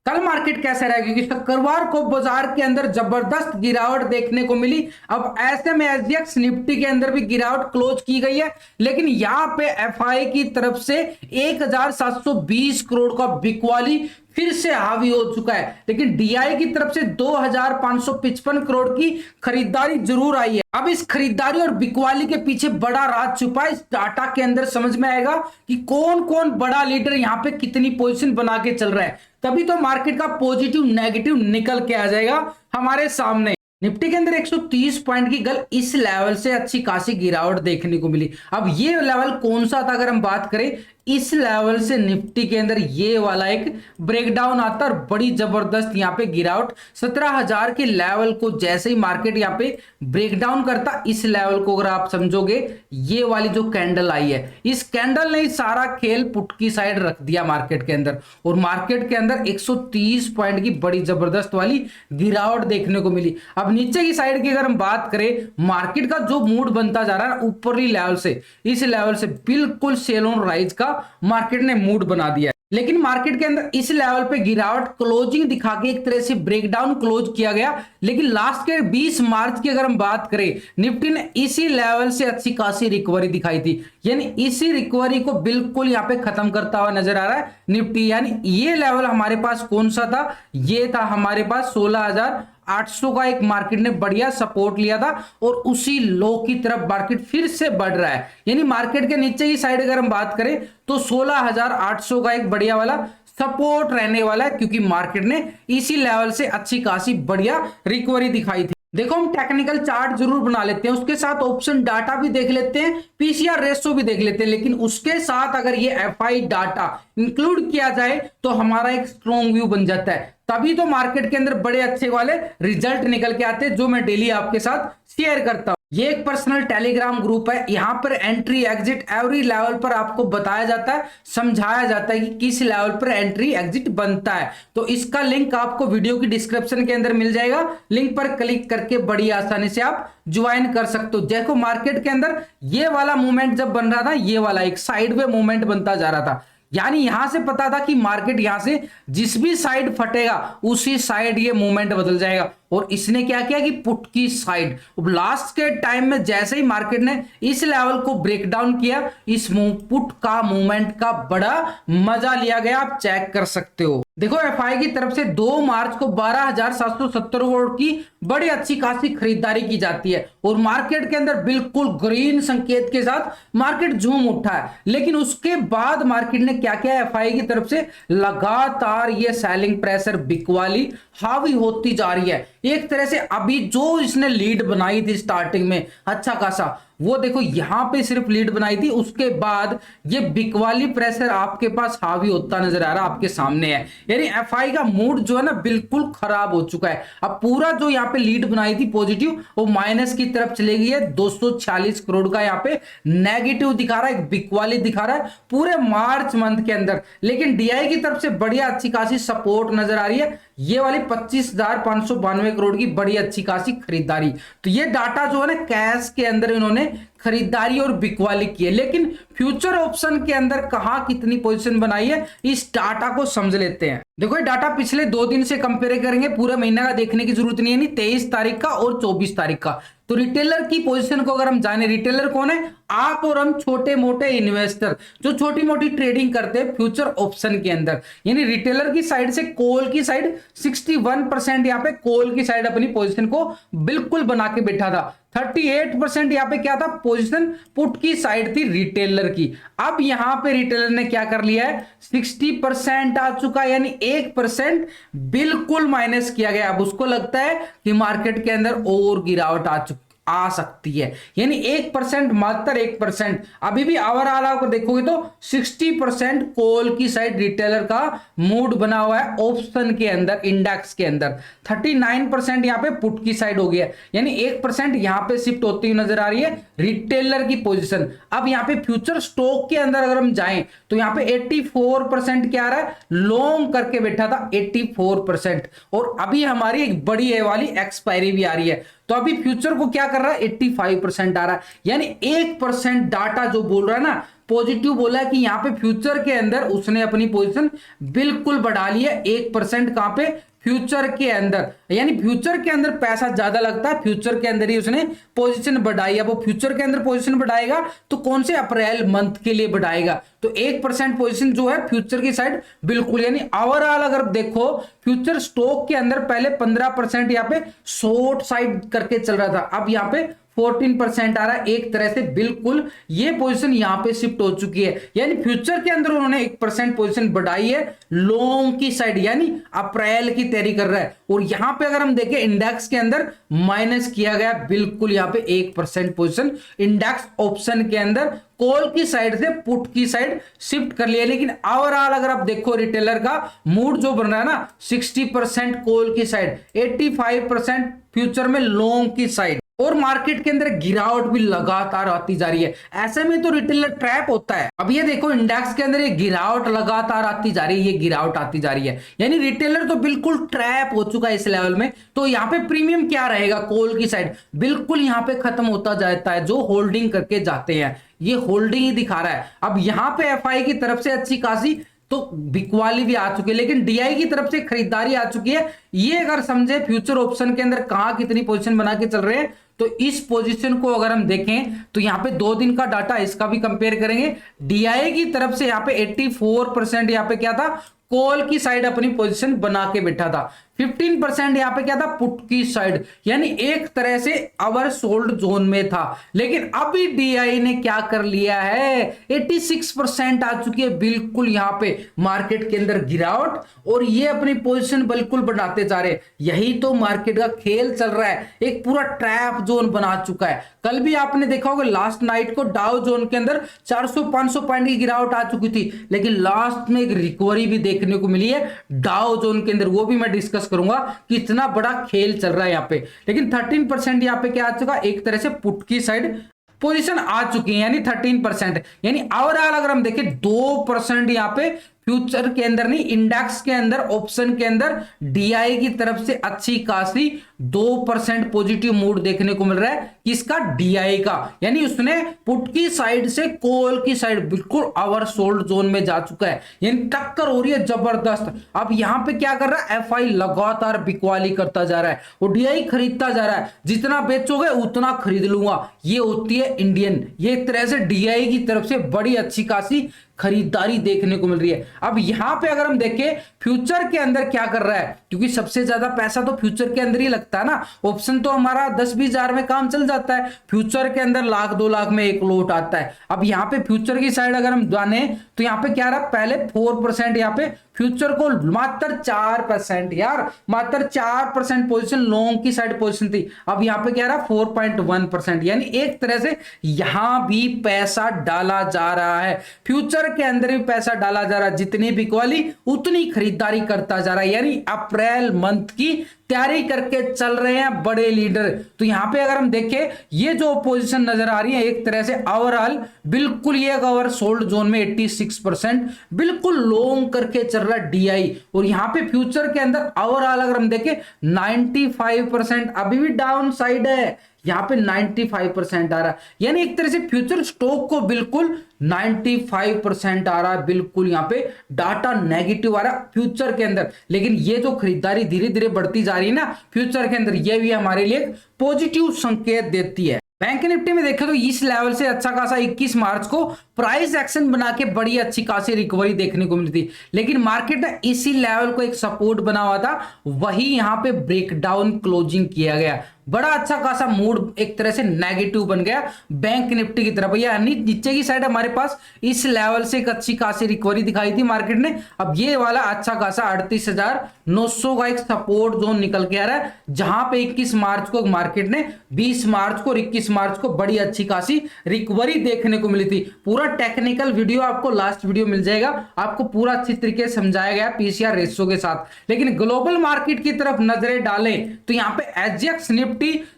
कल मार्केट कैसा रहा, क्योंकि शुक्रवार को बाजार के अंदर जबरदस्त गिरावट देखने को मिली। अब ऐसे में एसजीएक्स निफ्टी के अंदर भी गिरावट क्लोज की गई है, लेकिन यहां पे एफआई की तरफ से 1720 करोड़ का बिकवाली फिर से हावी हो चुका है, लेकिन डीआई की तरफ से 2555 करोड़ की खरीदारी जरूर आई है। अब इस खरीदारी और बिकवाली के पीछे बड़ा राज छुपा है। इस डाटा के अंदर समझ में आएगा कि कौन कौन बड़ा लीडर यहां पे कितनी पोजीशन बना के चल रहा है, तभी तो मार्केट का पॉजिटिव नेगेटिव निकल के आ जाएगा हमारे सामने। निफ्टी के अंदर 130 पॉइंट की गल इस लेवल से अच्छी खासी गिरावट देखने को मिली। अब ये लेवल कौन सा था, अगर हम बात करें इस लेवल से निफ्टी के अंदर ये वाला एक ब्रेकडाउन आता और बड़ी जबरदस्त यहां पे गिरावट 17,000 के लेवल को जैसे ही मार्केट यहां पे ब्रेकडाउन करता, इस लेवल को अगर आप समझोगे ये वाली जो कैंडल आई है, इस कैंडल ने सारा खेल पुट की साइड रख दिया मार्केट के अंदर, और मार्केट के अंदर 130 पॉइंट की बड़ी जबरदस्त वाली गिरावट देखने को मिली। अब नीचे की साइड की अगर हम बात करें, मार्केट का जो मूड बनता जा रहा है ऊपरी लेवल से, इस लेवल से बिल्कुल सेल ऑन राइज का मार्केट ने मूड बना दिया है। लेकिन मार्केट के अंदर इस लेवल पे गिरावट क्लोजिंग दिखा के एक तरह से ब्रेकडाउन क्लोज किया गया, लेकिन लास्ट के 20 मार्च की अगर हम बात करें, निफ्टी ने इसी लेवल से अच्छी खासी रिकवरी दिखाई थी, यानी इसी रिकवरी को बिल्कुल यहां पे खत्म करता हुआ नजर आ रहा है निफ्टी। यानी ये लेवल हमारे पास कौन सा था, ये था हमारे पास 16,800 का एक मार्केट ने बढ़िया सपोर्ट लिया था, और उसी लो की तरफ मार्केट फिर से बढ़ रहा है। यानी मार्केट के नीचे की साइड अगर हम बात करें तो 16,800 का एक बढ़िया वाला सपोर्ट रहने वाला है, क्योंकि मार्केट ने इसी लेवल से अच्छी खासी बढ़िया रिकवरी दिखाई थी। देखो हम टेक्निकल चार्ट जरूर बना लेते हैं, उसके साथ ऑप्शन डाटा भी देख लेते हैं, पीसीआर रेशो भी देख लेते हैं, लेकिन उसके साथ अगर ये एफआई डाटा इंक्लूड किया जाए तो हमारा एक स्ट्रॉन्ग व्यू बन जाता है, तभी तो मार्केट के अंदर बड़े अच्छे वाले रिजल्ट निकल के आते हैं, जो मैं डेली आपके साथ शेयर करता हूं। ये एक पर्सनल टेलीग्राम ग्रुप है, यहां पर एंट्री एग्जिट एवरी लेवल पर आपको बताया जाता है, समझाया जाता है कि किस लेवल पर एंट्री एग्जिट बनता है। तो इसका लिंक आपको वीडियो की डिस्क्रिप्शन के अंदर मिल जाएगा, लिंक पर क्लिक करके बड़ी आसानी से आप ज्वाइन कर सकते हो। देखो मार्केट के अंदर ये वाला मूवमेंट जब बन रहा था, ये वाला एक साइडवे मूवमेंट बनता जा रहा था, यानी यहां से पता था कि मार्केट यहां से जिस भी साइड फटेगा उसी साइड ये मूवमेंट बदल जाएगा, और इसने क्या किया कि पुट की साइड लास्ट के टाइम में जैसे ही मार्केट ने इस लेवल को ब्रेक डाउन किया, इस पुट का मूवमेंट का बड़ा मजा लिया गया, आप चेक कर सकते हो। देखो एफआई की तरफ से 2 मार्च को 12,770 करोड़ की बड़ी अच्छी खासी खरीदारी की जाती है, और मार्केट के अंदर बिल्कुल ग्रीन संकेत के साथ मार्केट झूम उठा है। लेकिन उसके बाद मार्केट ने क्या किया, एफआई की तरफ से लगातार ये सेलिंग प्रेशर बिकवाली हावी होती जा रही है। एक तरह से अभी जो इसने लीड बनाई थी स्टार्टिंग में अच्छा खासा, वो देखो यहां पे सिर्फ लीड बनाई थी, उसके बाद ये बिकवाली प्रेशर आपके पास हावी होता नजर आ रहा है, आपके सामने है। यानी एफआई का मूड जो है ना बिल्कुल खराब हो चुका है। अब पूरा जो यहाँ पे लीड बनाई थी पॉजिटिव, वो माइनस की तरफ चले गई है। 246 करोड़ का यहाँ पे नेगेटिव दिखा रहा है, बिकवाली दिखा रहा है पूरे मार्च मंथ के अंदर। लेकिन डीआई की तरफ से बढ़िया अच्छी खासी सपोर्ट नजर आ रही है, ये वाली 25,592 करोड़ की बड़ी अच्छी खासी खरीदारी। तो ये डाटा जो है ना कैश के अंदर इन्होंने खरीदारी और बिकवाली की है, लेकिन फ्यूचर ऑप्शन के अंदर कहां कितनी पोजीशन बनाई है, इस डाटा को समझ लेते हैं। देखो ये डाटा पिछले 2 दिन से कंपेयर करेंगे, पूरे महीने का देखने की जरूरत नहीं है, नहीं 23 तारीख का और 24 तारीख का। तो रिटेलर की पोजीशन को अगर हम जाने, रिटेलर कौन है, आप और हम छोटे मोटे इन्वेस्टर जो छोटी मोटी ट्रेडिंग करते हैं फ्यूचर ऑप्शन के अंदर। यानी रिटेलर की साइड से कॉल की साइड 61% यहाँ पे कॉल की साइड अपनी पोजीशन को बिल्कुल बना के बैठा था। 38% यहाँ पे क्या था, पोजीशन पुट की साइड थी रिटेलर की। अब यहां पे रिटेलर ने क्या कर लिया है, 60% आ चुका है, यानी 1% बिल्कुल माइनस किया गया। अब उसको लगता है कि मार्केट के अंदर और गिरावट आ सकती है, यानी 1% मात्र 1%। अभी भी ओवरऑल आपको देखोगे तो 60% कॉल की साइड रिटेलर का मूड बना हुआ है ऑप्शन के अंदर, इंडेक्स के अंदर। 39% यहाँ पे पुट की साइड हो गया, यानी 1% यहाँ पे शिफ्ट होती हुई नजर आ रही है रिटेलर की पोजीशन। अब यहाँ पे फ्यूचर स्टॉक के अंदर अगर हम जाएं तो यहाँ पे 84% क्या आ रहा है, लॉन्ग करके बैठा था 84%, और अभी हमारी एक बड़ी वाली एक्सपायरी भी आ रही है। तो अभी फ्यूचर को क्या कर रहा है, 85% आ रहा है, यानी 1% डाटा जो बोल रहा है ना पॉजिटिव बोला है कि यहाँ पे फ्यूचर के अंदर उसने अपनी पोजीशन बिल्कुल बढ़ा ली है 1%। कहां पे, फ्यूचर के अंदर, यानी फ्यूचर के अंदर पैसा ज्यादा लगता है, फ्यूचर के अंदर ही उसने पोजीशन बढ़ाई है। वो फ्यूचर के अंदर पोजीशन बढ़ाएगा तो कौन से, अप्रैल मंथ के लिए बढ़ाएगा, तो 1% पोजीशन जो है फ्यूचर की साइड बिल्कुल, यानी ओवरऑल अगर देखो फ्यूचर स्टॉक के अंदर पहले 15% यहाँ पे शॉर्ट साइड करके चल रहा था, अब यहाँ पे 14% आ रहा है। एक तरह से बिल्कुल ये पोजीशन यहां पे शिफ्ट हो चुकी है, यानी फ्यूचर के अंदर उन्होंने 1% पोजीशन बढ़ाई है लॉन्ग की साइड, यानी अप्रैल की तैयारी कर रहा है। और यहां पे अगर हम देखें इंडेक्स के अंदर माइनस किया गया बिल्कुल यहां पे 1% पोजीशन इंडेक्स ऑप्शन के अंदर कॉल की साइड से पुट की साइड शिफ्ट कर लिया। लेकिन ओवरऑल अगर आप देखो रिटेलर का मूड जो बन रहा है ना 60% कॉल की साइड, 85% फ्यूचर में लॉन्ग की साइड, और मार्केट के अंदर गिरावट भी लगातार आती जा रही है। ऐसे में तो रिटेलर ट्रैप होता है। अब ये देखो इंडेक्स के अंदर ये गिरावट लगातार आती जा रही है, ये गिरावट आती जा रही है, यानी रिटेलर तो बिल्कुल ट्रैप हो चुका है इस लेवल में। तो यहाँ पे प्रीमियम क्या रहेगा, कॉल की साइड बिल्कुल यहाँ पे खत्म होता जाता है। जो होल्डिंग करके जाते हैं ये होल्डिंग ही दिखा रहा है। अब यहाँ पे एफआई की तरफ से अच्छी खासी तो बिकवाली भी आ चुकी है, लेकिन डीआई की तरफ से खरीदारी आ चुकी है। ये अगर समझे फ्यूचर ऑप्शन के अंदर कहां कितनी पोजीशन बना के चल रहे हैं, तो इस पोजीशन को अगर हम देखें तो यहां पे 2 दिन का डाटा इसका भी कंपेयर करेंगे। डीआई की तरफ से यहां पे 84% यहां पे क्या था, कॉल की साइड अपनी पोजीशन बना के बैठा था। 15% यहां पे क्या था, पुट की साइड, यानी एक तरह से अवर सोल्ड जोन में था। लेकिन अभी डीआई ने क्या कर लिया है, 86% आ चुकी है बिल्कुल यहां पे मार्केट के अंदर गिरावट, और ये अपनी पोजीशन बिल्कुल बढ़ाते जा रहे। यही तो मार्केट का खेल चल रहा है, एक पूरा ट्रैप जोन बना चुका है। कल भी आपने देखा होगा लास्ट नाइट को डाउ जोन के अंदर 400-500 पॉइंट की गिरावट आ चुकी थी, लेकिन लास्ट में एक रिकवरी भी देखने को मिली है डाउ जोन के अंदर, वो भी मैं डिस्कस करूंगा कि इतना बड़ा खेल चल रहा है यहाँ पे। लेकिन 13% यहाँ पे क्या आ चुका, एक तरह से पुट की साइड पोजीशन आ चुकी है, यानी 13%, यानी ओवरऑल अगर हम देखें 2% यहाँ पे फ्यूचर के अंदर नहीं, इंडेक्स के अंदर ऑप्शन के अंदर डीआई की तरफ से अच्छी खासी 2% पॉजिटिव मूड देखने को मिल रहा है। किसका, डीआई का, यानी उसने पुट की साइड से कॉल की साइड बिल्कुल ओवर सोल्ड जोन में जा चुका है, यानी टक्कर हो रही है जबरदस्त। अब यहां पे क्या कर रहा है, एफआई लगातार बिकवाली करता जा रहा है और डीआई खरीदता जा रहा है, जितना बेचोगे उतना खरीद लूंगा, ये होती है इंडियन। ये एक तरह से डीआई की तरफ से बड़ी अच्छी खासी खरीदारी देखने को मिल रही है। अब यहां पे अगर हम देखें फ्यूचर के अंदर क्या कर रहा है, क्योंकि सबसे ज्यादा पैसा तो फ्यूचर के अंदर ही लगता है ना, ऑप्शन तो हमारा 10-20 हजार में काम चल जाता है, फ्यूचर के अंदर 1-2 लाख में एक लोट आता है। अब यहाँ पे फ्यूचर की साइड अगर हम जाने तो यहाँ पे क्या रहा, पहले 4% यहाँ पे फ्यूचर को मात्र 4%, यार मात्र 4% पोजीशन लॉन्ग की साइड पोजीशन थी। अब यहाँ पे क्या रहा, 4.1%, यानी एक तरह से यहां भी पैसा डाला जा रहा है, फ्यूचर के अंदर भी पैसा डाला जा रहा है, जितनी बिकवाली उतनी खरीदारी करता जा रहा है, यानी अप्रैल मंथ की तैयारी करके चल रहे हैं बड़े लीडर। तो यहां पे अगर हम देखें ये जो पोजीशन नजर आ रही है एक तरह से ओवरऑल बिल्कुल ये ओवर सोल्ड जोन में 86% बिल्कुल लॉन्ग करके चल रहा है डीआई। और यहां पे फ्यूचर के अंदर ओवरऑल अगर हम देखें 95% अभी भी डाउन साइड है, यहां पे 95% आ रहा है, यानी एक तरह से फ्यूचर स्टॉक को बिल्कुल 95% आ रहा है, बिल्कुल यहां पे डाटा नेगेटिव आ रहा है फ्यूचर के अंदर। लेकिन ये जो खरीदारी धीरे धीरे बढ़ती जा रही है ना फ्यूचर के अंदर, ये भी हमारे लिए पॉजिटिव संकेत देती है। बैंक निफ्टी में देखें तो इस लेवल से अच्छा खासा 21 मार्च को प्राइस एक्शन बना के बड़ी अच्छी खासी रिकवरी देखने को मिली थी, लेकिन मार्केट ने इसी लेवल को एक सपोर्ट बना हुआ था, वही यहां पे ब्रेकडाउन क्लोजिंग किया गया, बड़ा अच्छा खासा मूड एक तरह से नेगेटिव बन गया बैंक निफ्टी की तरफ। यानी नीचे की साइड हमारे पास इस लेवल से एक अच्छी खासी रिकवरी दिखाई थी मार्केट ने, अब ये वाला अच्छा खासा 38,900 का एक सपोर्ट जोन निकल के आ रहा है, जहां पे 21 मार्च को मार्केट ने 20 मार्च को और 21 मार्च को बड़ी अच्छी खासी रिकवरी देखने को मिली थी। पूरा टेक्निकल वीडियो आपको लास्ट वीडियो मिल जाएगा, आपको पूरा अच्छी तरीके से समझाया गया पीसीआर रेशो के साथ। लेकिन ग्लोबल मार्केट की तरफ नजरें डालें तो यहाँ पे SGX Nifty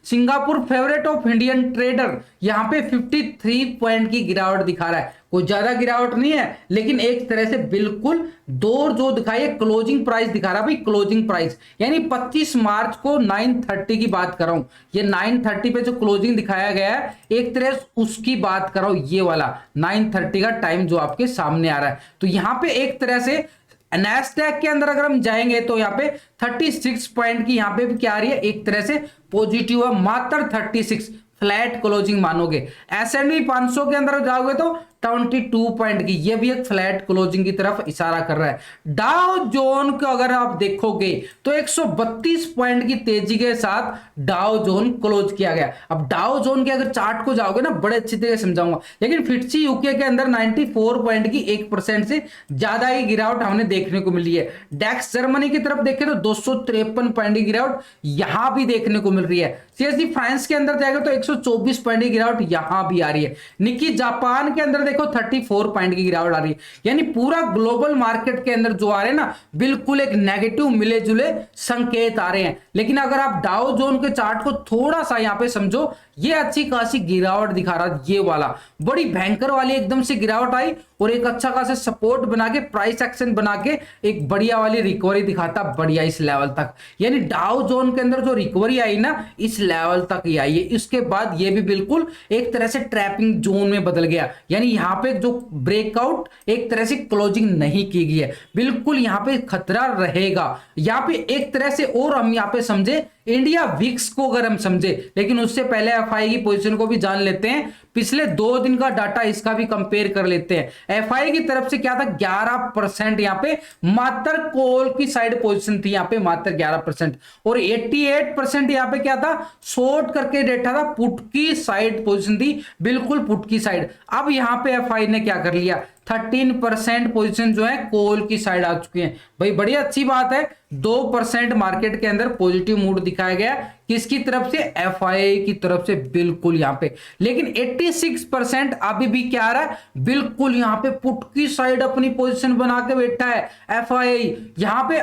Singapore favourite of Indian trader यहां पे 53 पॉइंट की गिरावट दिखा रहा है। कोई ज्यादा गिरावट नहीं है, लेकिन एक तरह से बिल्कुल दौर जो दिखाई है, क्लोजिंग प्राइस दिखा रहा भाई, क्लोजिंग प्राइस यानी 25 मार्च को 9:30 की बात कर रहा हूं, ये 9:30 पे जो क्लोजिंग दिखाया गया है एक तरह से उसकी बात कर रहा हूं, ये वाला 9:30 का टाइम जो आपके सामने आ रहा है। तो यहां पे एक तरह से नैस्डैक के अंदर अगर हम जाएंगे तो यहाँ पे 36 पॉइंट की यहाँ पे भी क्या आ रही है, एक तरह से पॉजिटिव है, मात्र 36 फ्लैट क्लोजिंग मानोगे। S&P 500 के अंदर जाओगे तो 22 पॉइंट की, ये भी एक फ्लैट क्लोजिंग की तरफ इशारा कर रहा है। डाउ जोन को अगर आप देखोगे तो 132 पॉइंट की तेजी के साथ डाउ जोन क्लोज किया गया। अब डाउ जोन के अगर चार्ट को जाओगे ना, बड़े अच्छी तरीके समझाऊंगा, लेकिन FTSE यूके के अंदर 94 पॉइंट की 1% से ज्यादा ही गिरावट हमने देखने को मिली है। डेक्स जर्मनी की तरफ देखें तो 253 पॉइंट की गिरावट यहां भी देखने को मिल रही है। CSD फ्रांस के अंदर जाएगा तो 124 पॉइंट की गिरावट यहां भी आ रही है। निकी जापान के अंदर देखो 34 पॉइंट की गिरावट आ रही है। यानी पूरा ग्लोबल मार्केट के अंदर जो आ रहे हैं ना, बिल्कुल एक नेगेटिव मिले जुले संकेत आ रहे हैं। लेकिन अगर आप डाउ जोन के चार्ट को थोड़ा सा यहां पे समझो, ये अच्छी खासी गिरावट दिखा रहा, ये वाला बड़ी भयंकर वाली एकदम से गिरावट आई और एक अच्छा खासा सपोर्ट बना के, प्राइस एक्शन बना के एक बढ़िया वाली रिकवरी दिखाता, बढ़िया इस लेवल तक। यानी डाउ जोन के अंदर जो रिकवरी आई ना, इस लेवल तक ही आई है। इसके बाद ये भी बिल्कुल एक तरह से ट्रैपिंग जोन में बदल गया। यानी यहाँ पे जो ब्रेकआउट एक तरह से क्लोजिंग नहीं की गई है, बिल्कुल यहाँ पे खतरा रहेगा। यहाँ पे एक तरह से और हम यहाँ पे समझे इंडिया विक्स को अगर हम समझे, लेकिन उससे पहले एफआई की पोजीशन को भी जान लेते हैं। पिछले 2 दिन का डाटा इसका भी कंपेयर कर लेते हैं। एफआई की तरफ से क्या था, 11% यहाँ पे मात्र कॉल की साइड पोजीशन थी, यहाँ पे मात्र 11%, और 88% यहाँ पे क्या था, शॉर्ट करके डेटा था, पुट की साइड पोजीशन थी, बिल्कुल पुट की साइड। अब यहाँ पे एफआई ने क्या कर लिया, 13% पोजीशन जो है कॉल की साइड आ चुकी है। भाई बड़ी अच्छी बात है, 2% मार्केट के अंदर पॉजिटिव मूड दिखाया गया, किसकी तरफ से, एफआई की तरफ से, बिल्कुल यहां पे। लेकिन 86% अभी भी क्या आ रहा है, बिल्कुल यहां पे पुट की साइड अपनी पोजीशन बना के बैठा है एफआई। यहां पे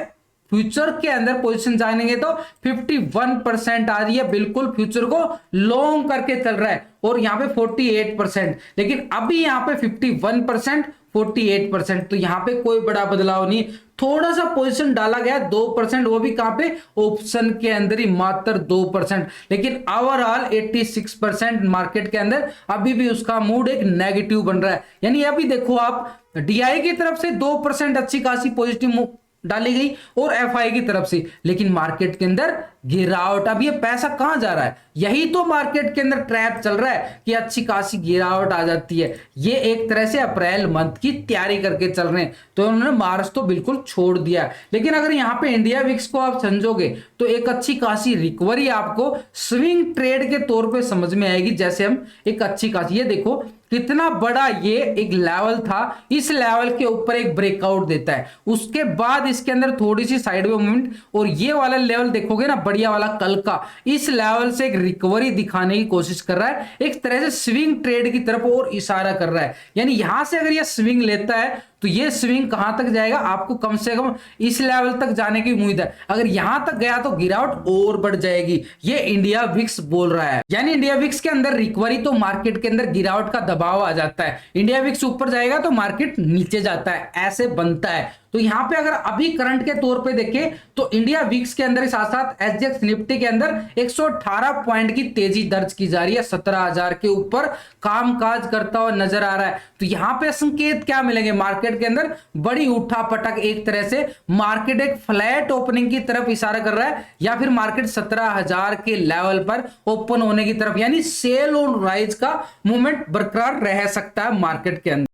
फ्यूचर के अंदर पोजीशन जानेंगे तो 51% आ रही है, बिल्कुल फ्यूचर को लॉन्ग करके चल रहा है, और यहां पे 48%। लेकिन अभी यहां पे 51% 48%, तो यहां पे कोई बड़ा बदलाव नहीं, थोड़ा सा पोजीशन डाला गया 2%, वो भी कहां पे, ऑप्शन के अंदर ही, मात्र 2%। लेकिन ओवरऑल 86% मार्केट के अंदर अभी भी उसका मूड एक नेगेटिव बन रहा है। यानी अभी देखो आप, डीआई की तरफ से 2% अच्छी खासी पॉजिटिव डाली गई और एफआई की तरफ से, लेकिन मार्केट के अंदर गिरावट। अब ये पैसा कहां जा रहा है, यही तो मार्केट के अंदर ट्रैप चल रहा है कि अच्छी खासी गिरावट आ जाती है। ये एक तरह से अप्रैल मंथ की तैयारी करके चल रहे हैं, तो उन्होंने मार्च तो बिल्कुल छोड़ दिया। लेकिन अगर यहाँ पे इंडिया विक्स को आप समझोगे तो एक अच्छी खासी रिकवरी आपको स्विंग ट्रेड के तौर पे समझ में आएगी। जैसे हम एक अच्छी खासी, ये देखो कितना बड़ा ये एक लेवल था, इस लेवल के ऊपर एक ब्रेकआउट देता है, उसके बाद इसके अंदर थोड़ी सी साइडवे मूवमेंट, और ये वाला लेवल देखोगे ना, बढ़िया वाला कल का, इस लेवल से एक रिकवरी दिखाने की कोशिश कर रहा है, एक तरह से स्विंग ट्रेड की तरफ और इशारा कर रहा है। यानी यहां से अगर ये स्विंग लेता है तो ये स्विंग कहां तक जाएगा, आपको कम से कम इस लेवल तक जाने की उम्मीद है। अगर यहां तक गया तो गिरावट और बढ़ जाएगी, ये इंडिया विक्स बोल रहा है। यानी इंडिया विक्स के अंदर रिकवरी तो मार्केट के अंदर गिरावट का दबाव आ जाता है, इंडिया विक्स ऊपर जाएगा तो मार्केट नीचे जाता है, ऐसे बनता है। तो यहां पे अगर अभी करंट के तौर पे देखें तो इंडिया विक्स के अंदर साथ साथ एसजीएक्स निफ्टी के अंदर 118 पॉइंट की तेजी दर्ज की जा रही है, 17,000 के ऊपर कामकाज करता हुआ नजर आ रहा है। तो यहां पे संकेत क्या मिलेंगे, मार्केट के अंदर बड़ी उठापटक, एक तरह से मार्केट एक फ्लैट ओपनिंग की तरफ इशारा कर रहा है, या फिर मार्केट 17,000 के लेवल पर ओपन होने की तरफ, यानी सेल और राइज का मूवमेंट बरकरार रह सकता है मार्केट के अंदर।